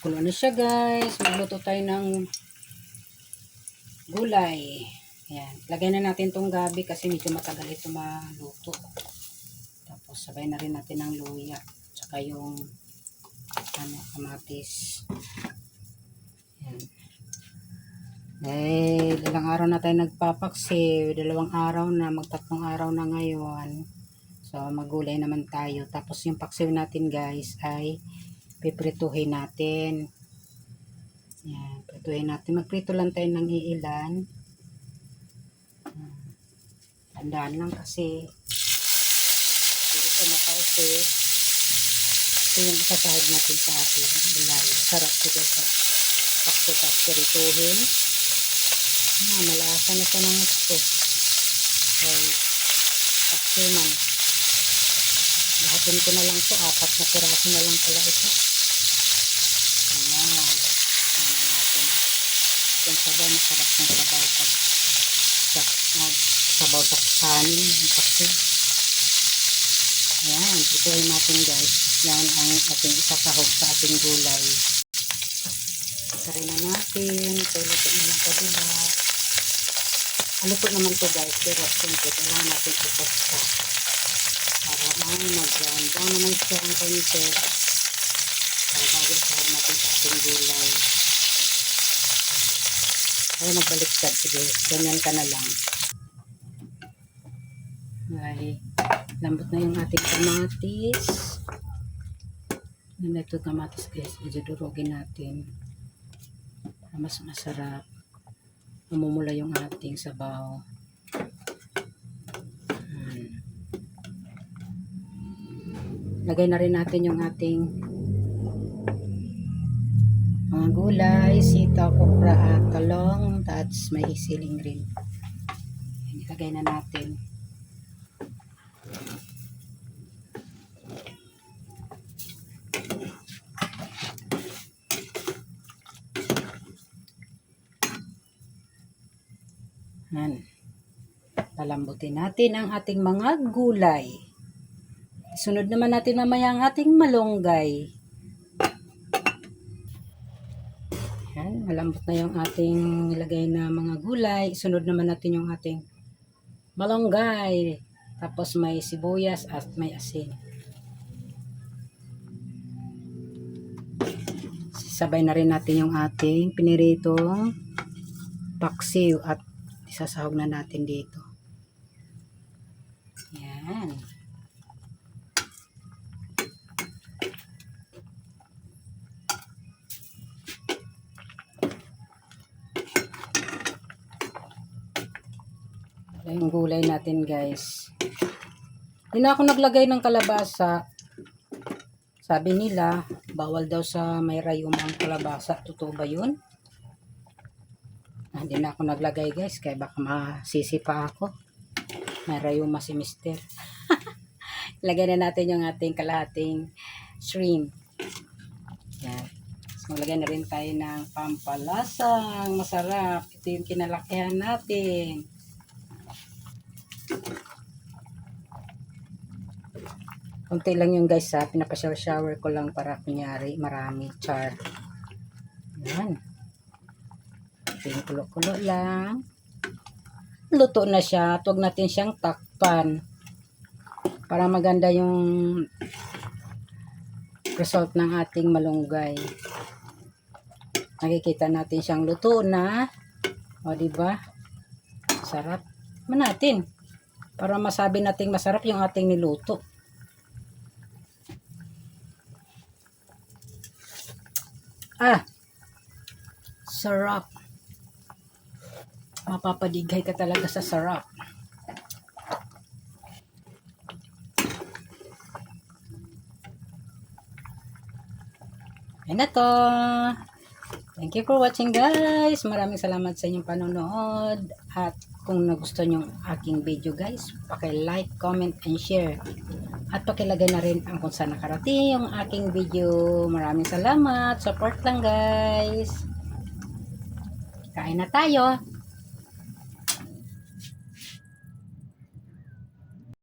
Kulo na siya guys. Magluto tayo ng gulay. Ayan. Lagay na natin tong gabi kasi medyo matagal ito maluto. Tapos sabay na rin natin ang luya. Tsaka yung kamatis. Ayan. Ilang araw na tayo nagpapaksi. 2 araw na. 3 araw na ngayon. So magulay naman tayo. Tapos yung paksiw natin guys ay piprituhin natin. Yan, prituhin natin. Magprito lang tayo ng iilan. Tandaan lang kasi hindi ko makausip. Ito yung isasahid natin sa ating gulay. Sarap ko guys. Pakso tapos prituhin. Malasa na siya ng gusto. Okay. Pakso man. Lahatin ko na lang ito. 4 na piraso na lang pala ito. Ayan. Ayan natin. Yung sabaw, masarap ng sabaw pag sabaw sa kanin. Pakso. Ayan. Prituhin natin guys. Yan ang ating isasahog sa ating gulay. Karin na natin. Luto na lang kabila. Aluto naman to guys. Pero siyempre, kailangan natin ipasta. Para mag-down naman siya ang konti. Para bago isahog natin sa ating gulay. Kaya magbaliktad. Sige, ganyan ka na lang. Ay, lambot na yung ating kamatis. Yan na ito kamatis guys. Medyo durugin natin. Para mas masarap. Mamumula yung ating sabaw. Lagay na rin natin yung ating mga gulay, sitaw, okra at talong. That's may siling rin. Ilagay na natin. Yan. Palambutin natin ang ating mga gulay. Sunod naman natin mamaya ang ating malunggay. Yan, malambot na yung ating nilagay na mga gulay. Sunod naman natin yung ating malunggay. Tapos may sibuyas at may asin. Sabay na rin natin yung ating piniritong paksiw at isasahog na natin dito. Yan. Yung gulay natin guys. Hindi na ako naglagay ng kalabasa. Sabi nila, bawal daw sa may rayuma ang kalabasa. Totoo ba yun? Hindi na ako naglagay guys. Kaya baka masisi pa ako. May rayuma si mister. Lagay na natin yung ating kalahating shrimp. Yan. So, lagay na rin tayo ng pampalasang masarap. Ito yung kinalakihan natin. Kunti lang yung guys ha. Pinapashower ko lang para kunyari marami. Char. Yan. Ating kulo-kulo lang. Luto na siya. Huwag natin siyang takpan. Para maganda yung result ng ating malunggay. Nakikita natin siyang luto na. O diba? Sarap. Natin. Para masabi nating masarap yung ating niluto. Sarap. Mapapadighay ka talaga sa sarap. Ayan na to. Thank you for watching guys. Maraming salamat sa inyong panonood. At kung nagustuhan nyo aking video guys, paki-like, comment, and share. At pakilagay na rin ang kung saan nakarating yung aking video. Maraming salamat. Support lang guys. Kain na tayo.